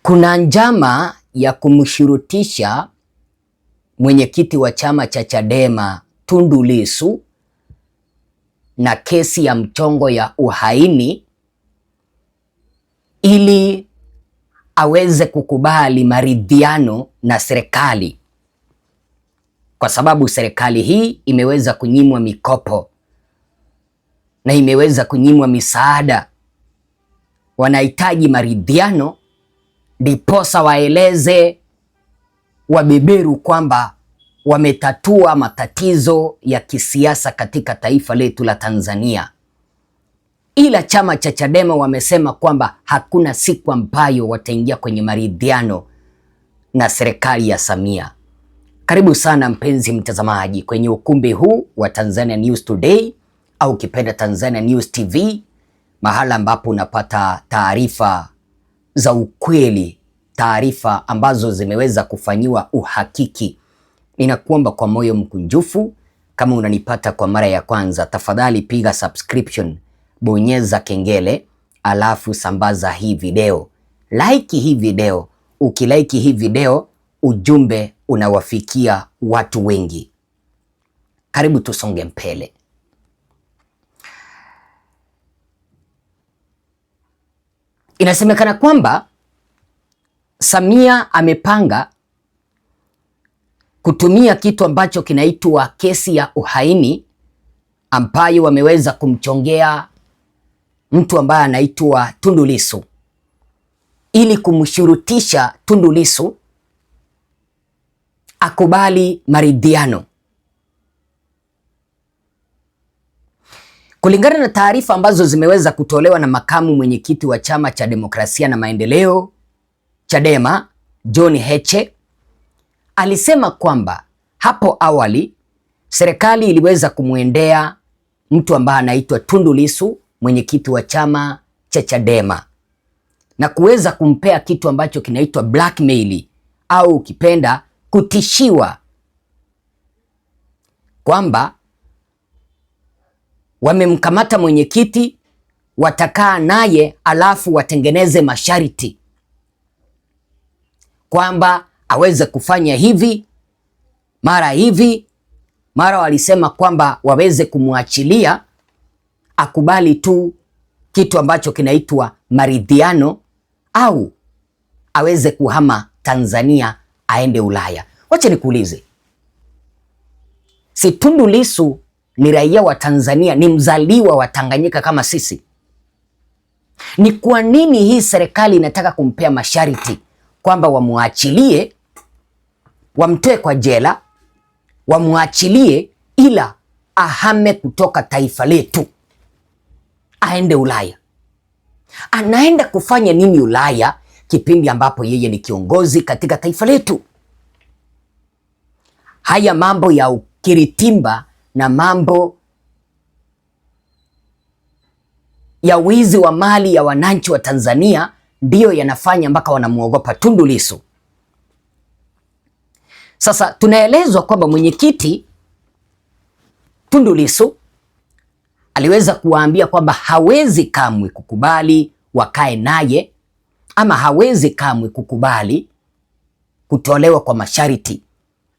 Kuna njama ya kumshurutisha mwenyekiti wa chama cha Chadema Tundu Lissu na kesi ya mchongo ya uhaini ili aweze kukubali maridhiano na serikali, kwa sababu serikali hii imeweza kunyimwa mikopo na imeweza kunyimwa misaada. Wanahitaji maridhiano ndiposa waeleze wabeberu kwamba wametatua matatizo ya kisiasa katika taifa letu la Tanzania. Ila chama cha Chadema wamesema kwamba hakuna siku ambayo wataingia kwenye maridhiano na serikali ya Samia. Karibu sana mpenzi mtazamaji kwenye ukumbi huu wa Tanzania News Today au kipenda Tanzania News TV, mahala ambapo unapata taarifa za ukweli, taarifa ambazo zimeweza kufanyiwa uhakiki. Ninakuomba kwa moyo mkunjufu, kama unanipata kwa mara ya kwanza, tafadhali piga subscription, bonyeza kengele, alafu sambaza hii video. Like hii video. Ukilike hii video, ujumbe unawafikia watu wengi. Karibu tusonge mbele. Inasemekana kwamba Samia amepanga kutumia kitu ambacho kinaitwa kesi ya uhaini, ambayo wameweza kumchongea mtu ambaye anaitwa Tundu Lissu, ili kumshurutisha Tundu Lissu akubali maridhiano. Kulingana na taarifa ambazo zimeweza kutolewa na makamu mwenyekiti wa chama cha demokrasia na maendeleo Chadema, John Heche, alisema kwamba hapo awali serikali iliweza kumwendea mtu ambaye anaitwa Tundu Lissu, mwenyekiti wa chama cha Chadema, na kuweza kumpea kitu ambacho kinaitwa blackmail au ukipenda kutishiwa, kwamba wamemkamata mwenyekiti, watakaa naye alafu watengeneze masharti kwamba aweze kufanya hivi, mara walisema kwamba waweze kumwachilia akubali tu kitu ambacho kinaitwa maridhiano, au aweze kuhama Tanzania aende Ulaya. Wacha nikuulize, si Tundu Lissu ni raia wa Tanzania, ni mzaliwa wa Tanganyika kama sisi? Ni kwa nini hii serikali inataka kumpea masharti kwamba wamwachilie, wamtoe kwa jela, wamwachilie ila ahame kutoka taifa letu aende Ulaya? Anaenda kufanya nini Ulaya kipindi ambapo yeye ni kiongozi katika taifa letu? Haya mambo ya ukiritimba na mambo ya wizi wa mali ya wananchi wa Tanzania ndiyo yanafanya mpaka wanamuogopa Tundu Lissu. Sasa tunaelezwa kwamba mwenyekiti Tundu Lissu aliweza kuwaambia kwamba hawezi kamwe kukubali wakae naye, ama hawezi kamwe kukubali kutolewa kwa masharti.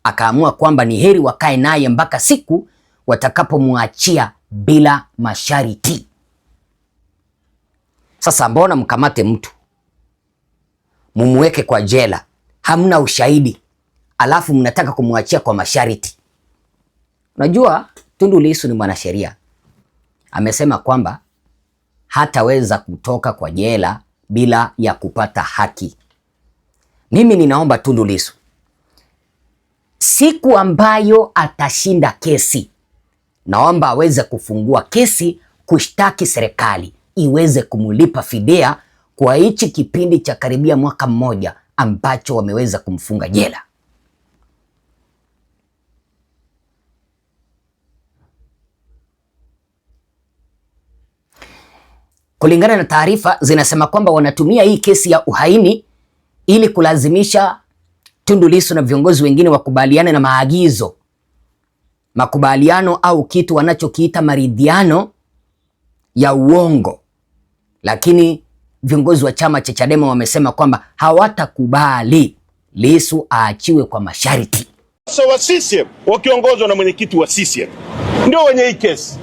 Akaamua kwamba ni heri wakae naye mpaka siku watakapomwachia bila masharti. Sasa mbona mkamate mtu mumweke kwa jela, hamna ushahidi, alafu mnataka kumwachia kwa masharti? Unajua Tundu Lissu ni mwanasheria, amesema kwamba hataweza kutoka kwa jela bila ya kupata haki. Mimi ninaomba Tundu Lissu, siku ambayo atashinda kesi, naomba aweze kufungua kesi kushtaki serikali iweze kumulipa fidia kwa hichi kipindi cha karibia mwaka mmoja ambacho wameweza kumfunga jela. Kulingana na taarifa zinasema kwamba wanatumia hii kesi ya uhaini ili kulazimisha Tundu Lissu na viongozi wengine wakubaliane na maagizo, makubaliano au kitu wanachokiita maridhiano ya uongo, lakini viongozi wa chama cha Chadema wamesema kwamba hawatakubali Lissu aachiwe kwa masharti. Sasa wa CCM wakiongozwa na mwenyekiti wa CCM ndio wenye hii kesi.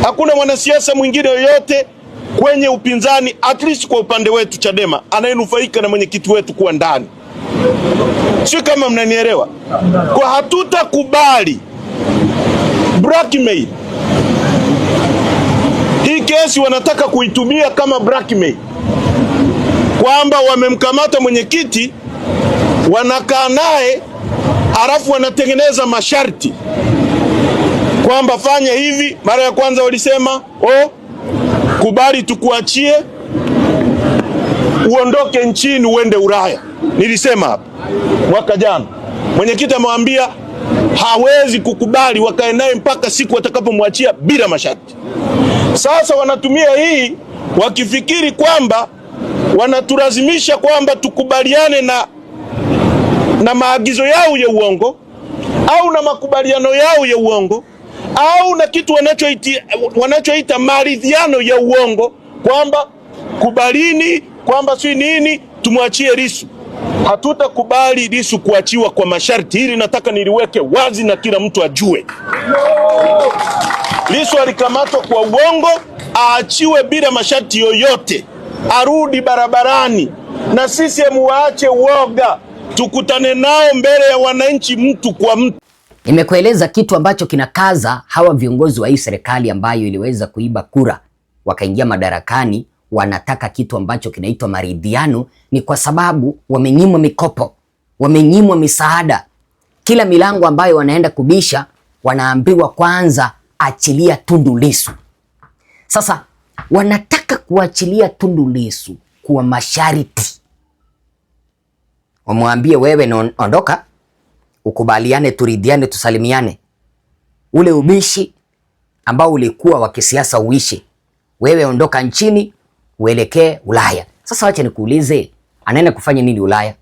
Hakuna mwanasiasa mwingine yoyote kwenye upinzani, at least kwa upande wetu Chadema, anayenufaika na mwenyekiti wetu kuwa ndani. Sio kama mnanielewa. Kwa hatutakubali blackmail. Hii kesi wanataka kuitumia kama blackmail, kwamba wamemkamata mwenyekiti, wanakaa naye, alafu wanatengeneza masharti kwamba fanya hivi. Mara ya kwanza walisema kubali tukuachie uondoke nchini uende Ulaya. Nilisema hapa mwaka jana, mwenyekiti amwambia hawezi kukubali, wakae naye mpaka siku watakapomwachia bila masharti. Sasa wanatumia hii wakifikiri kwamba wanatulazimisha kwamba tukubaliane na maagizo yao ya uongo au na makubaliano yao ya uongo au na kitu wanachoita maridhiano ya uongo, kwamba kubalini, kwamba si nini, tumwachie Lissu. Hatutakubali Lissu kuachiwa kwa masharti. Hili nataka niliweke wazi na kila mtu ajue. Lissu alikamatwa kwa uongo, aachiwe bila masharti yoyote, arudi barabarani, na CCM waache uoga, tukutane nao mbele ya wananchi mtu kwa mtu. Nimekueleza kitu ambacho kinakaza hawa viongozi wa hii serikali ambayo iliweza kuiba kura wakaingia madarakani. Wanataka kitu ambacho kinaitwa maridhiano, ni kwa sababu wamenyimwa mikopo, wamenyimwa misaada. Kila milango ambayo wanaenda kubisha wanaambiwa kwanza achilia Tundu Lissu. Sasa wanataka kuachilia Tundu Lissu kwa masharti. Wamwambie wewe ondoka, ukubaliane, turidhiane, tusalimiane. Ule ubishi ambao ulikuwa wa kisiasa uishi. Wewe ondoka nchini uelekee Ulaya. Sasa wacha nikuulize, anaenda kufanya nini Ulaya?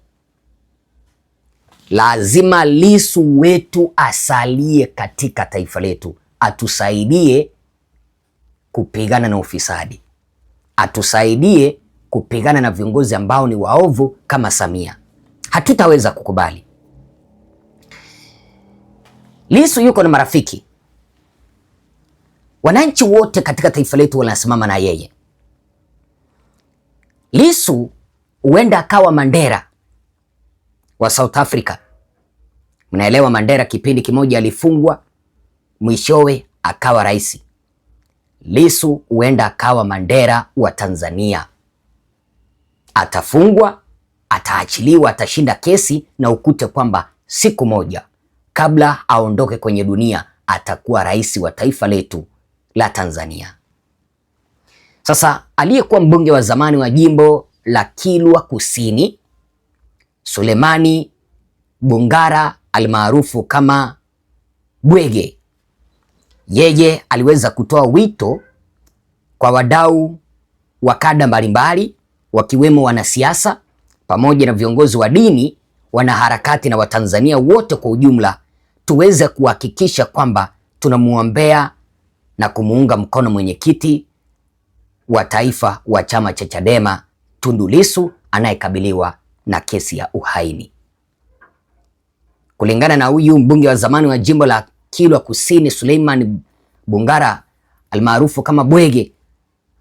Lazima Lissu wetu asalie katika taifa letu, atusaidie kupigana na ufisadi, atusaidie kupigana na viongozi ambao ni waovu kama Samia. Hatutaweza kukubali. Lissu yuko na marafiki. Wananchi wote katika taifa letu wanasimama na yeye. Lissu huenda akawa Mandela wa South Africa. Mnaelewa Mandela kipindi kimoja alifungwa, mwishowe akawa rais. Lissu huenda akawa Mandela wa Tanzania. Atafungwa, ataachiliwa, atashinda kesi na ukute kwamba siku moja kabla aondoke kwenye dunia atakuwa rais wa taifa letu la Tanzania. Sasa aliyekuwa mbunge wa zamani wa jimbo la Kilwa Kusini, Sulemani Bungara almaarufu kama Bwege, yeye aliweza kutoa wito kwa wadau wa kada mbalimbali wakiwemo wanasiasa pamoja na viongozi wa dini, wanaharakati na Watanzania wote kwa ujumla, tuweze kuhakikisha kwamba tunamuombea na kumuunga mkono mwenyekiti wa taifa wa chama cha Chadema Tundu Lissu anayekabiliwa na kesi ya uhaini. Kulingana na huyu mbunge wa zamani wa jimbo la Kilwa Kusini, Suleiman Bungara almaarufu kama Bwege,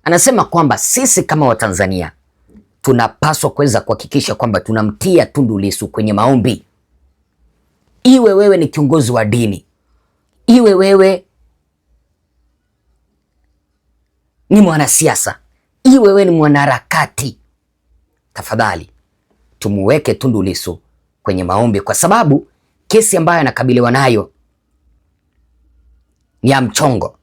anasema kwamba sisi kama Watanzania tunapaswa kuweza kuhakikisha kwamba tunamtia Tundu Lissu kwenye maombi. Iwe wewe ni kiongozi wa dini, iwe wewe ni mwanasiasa, iwe wewe ni mwanaharakati, tafadhali tumuweke Tundu Lissu kwenye maombi, kwa sababu kesi ambayo anakabiliwa nayo ni ya mchongo.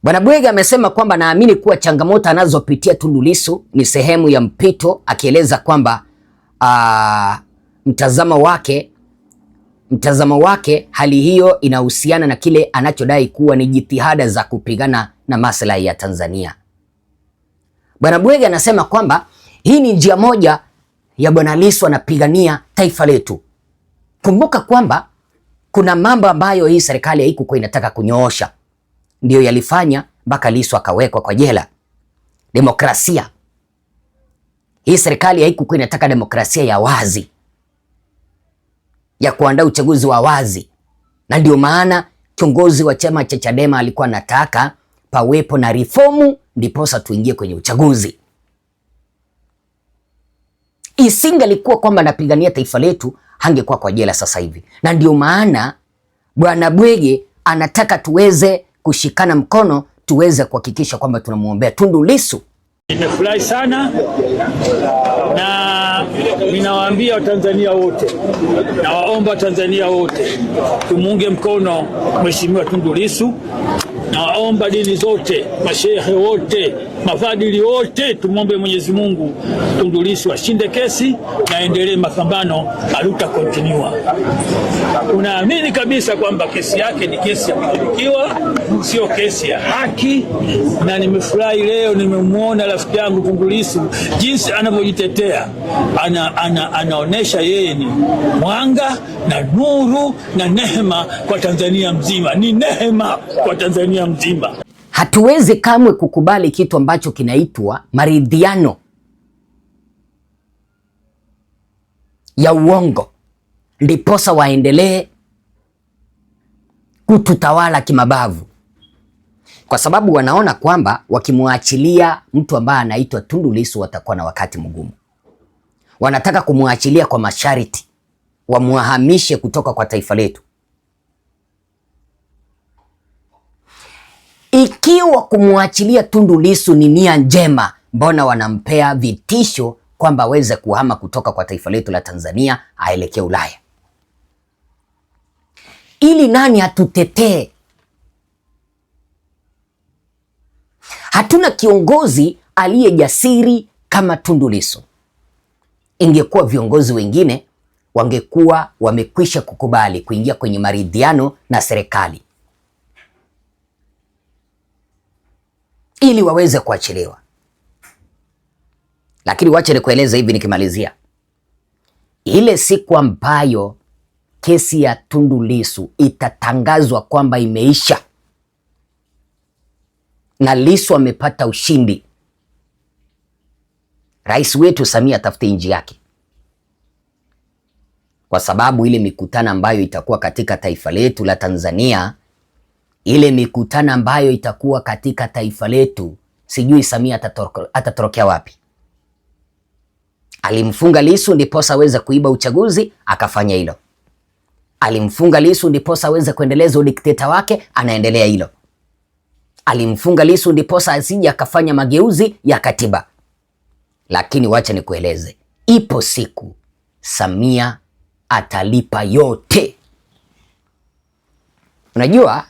Bwana Bwege amesema kwamba naamini kuwa changamoto anazopitia Tundu Lissu ni sehemu ya mpito, akieleza kwamba mtazamo wake hali hiyo inahusiana na kile anachodai kuwa ni jitihada za kupigana na maslahi ya Tanzania. Bwana Bwege anasema kwamba hii ni njia moja ya Bwana Lissu anapigania taifa letu. Kumbuka kwamba kuna mambo ambayo hii serikali haikuwa inataka kunyoosha, ndio yalifanya mpaka Lissu akawekwa kwa jela. Demokrasia hii, serikali haikuwa inataka demokrasia ya wazi, ya kuandaa uchaguzi wa wazi, na ndio maana kiongozi wa chama cha Chadema alikuwa anataka pawepo na reformu ndiposa tuingie kwenye uchaguzi. Isingalikuwa kwamba anapigania taifa letu, hangekuwa kwa jela sasa hivi. Na ndio maana Bwana Bwege anataka tuweze kushikana mkono, tuweze kuhakikisha kwamba tunamuombea Tundu Lissu. Nimefurahi sana na ninawaambia Watanzania wote, nawaomba Watanzania wote tumuunge mkono Mheshimiwa Tundu Lissu. Nawaomba dini zote, mashehe wote, mafadhili wote, tumwombe Mwenyezi Mungu Tundu Lissu ashinde kesi na endelee mapambano, aluta continue. Tunaamini kabisa kwamba kesi yake ni kesi ya kufanikiwa, sio kesi ya haki, na nimefurahi leo nimemwona rafiki yangu Tundu Lissu jinsi anavyojitetea. Anaonesha yeye ni mwanga na nuru na neema kwa Tanzania mzima. Ni neema kwa Tanzania mzima. Hatuwezi kamwe kukubali kitu ambacho kinaitwa maridhiano ya uongo ndiposa waendelee kututawala kimabavu, kwa sababu wanaona kwamba wakimwachilia mtu ambaye anaitwa Tundu Lissu watakuwa na wakati mgumu. Wanataka kumwachilia kwa masharti, wamwahamishe kutoka kwa taifa letu. Ikiwa kumwachilia Tundu Lissu ni nia njema, mbona wanampea vitisho kwamba aweze kuhama kutoka kwa taifa letu la Tanzania aelekee Ulaya? Ili nani atutetee? Hatuna kiongozi aliye jasiri kama Tundu Lissu. Ingekuwa viongozi wengine wangekuwa wamekwisha kukubali kuingia kwenye maridhiano na serikali ili waweze kuachiliwa. Lakini wacha nikueleze hivi nikimalizia. Ile siku ambayo kesi ya Tundu Lissu itatangazwa kwamba imeisha na Lissu amepata ushindi, rais wetu Samia atafute nchi yake, kwa sababu ile mikutano ambayo itakuwa katika taifa letu la Tanzania, ile mikutano ambayo itakuwa katika taifa letu, sijui Samia atatorokea wapi. Alimfunga Lissu ndiposa aweze kuiba uchaguzi, akafanya hilo. Alimfunga Lissu ndiposa aweze kuendeleza udikteta wake, anaendelea hilo. Alimfunga Lissu ndiposa asije akafanya mageuzi ya katiba. Lakini wacha nikueleze, ipo siku Samia atalipa yote. Unajua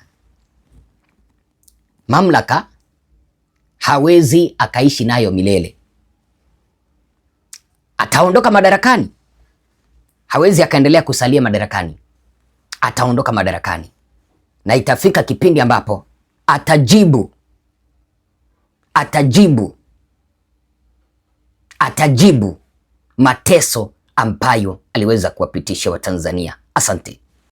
mamlaka hawezi akaishi nayo milele. Ataondoka madarakani, hawezi akaendelea kusalia madarakani. Ataondoka madarakani na itafika kipindi ambapo atajibu mateso ambayo aliweza kuwapitisha Watanzania. Asante.